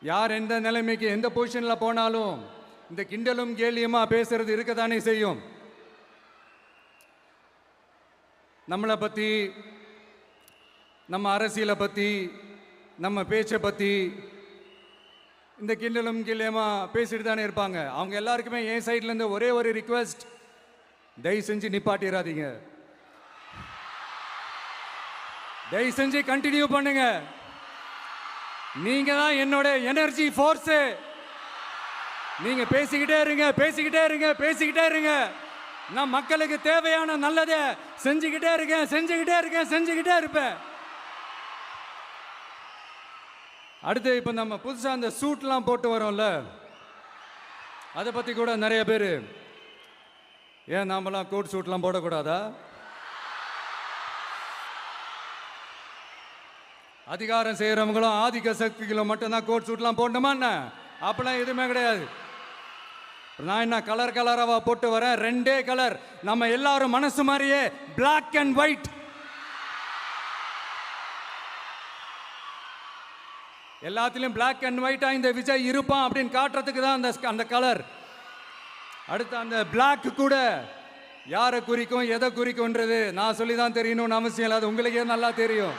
யார் எந்த நிலைமைக்கு எந்த பொசிஷனில் போனாலும் இந்த கிண்டலும் கேலியுமா பேசுறது இருக்கத்தானே செய்யும். நம்மளை பற்றி, நம்ம அரசியலை பற்றி, நம்ம பேச்சை பற்றி இந்த கிண்டலும் கேலியுமா பேசிட்டு தானே இருப்பாங்க. அவங்க எல்லாருக்குமே என் சைட்லேருந்து ஒரே ஒரு ரிக்வெஸ்ட், தயவு செஞ்சு நிப்பாட்டிடாதீங்க. தயவு செஞ்சு கண்டினியூ பண்ணுங்க. நீங்க தான் என்னோட எனர்ஜி ஃபோர்ஸ். நீங்க பேசிக்கிட்டே இருங்க, பேசிக்கிட்டே இருங்க, பேசிக்கிட்டே இருங்க. நான் மக்களுக்கு தேவையான நல்லதை செஞ்சுக்கிட்டே இருக்கேன், செஞ்சுக்கிட்டே இருக்கேன், செஞ்சுக்கிட்டே இருப்பேன். அடுத்து இப்போ நம்ம புதுசாக அந்த சூட்லாம் போட்டு வரோம்ல, அதை பற்றி கூட நிறைய பேர், ஏன் நாமெல்லாம் கோட் சூட்லாம் போடக்கூடாதா? அதிகாரம் செய்கிறவங்களும் ஆதிக்க சக்திகளும் மட்டும்தான் கோட் சூட்லாம் போடணுமா என்ன? அப்பெல்லாம் எதுவுமே கிடையாது. நான் என்ன கலர் கலராக போட்டு வரேன், ரெண்டே கலர், நம்ம எல்லாரும் மனசு மாதிரியே பிளாக் அண்ட் ஒயிட். எல்லாத்திலும் பிளாக் அண்ட் ஒயிட்டா இந்த விஜய் இருப்பான் அப்படின்னு காட்டுறதுக்கு தான் அந்த கலர். அடுத்து அந்த பிளாக் கூட யாரை குறிக்கும் எதை குறிக்கும்ன்றது நான் சொல்லி தான் தெரியணும்னு அவசியம் இல்லை, அது உங்களுக்கே நல்லா தெரியும்.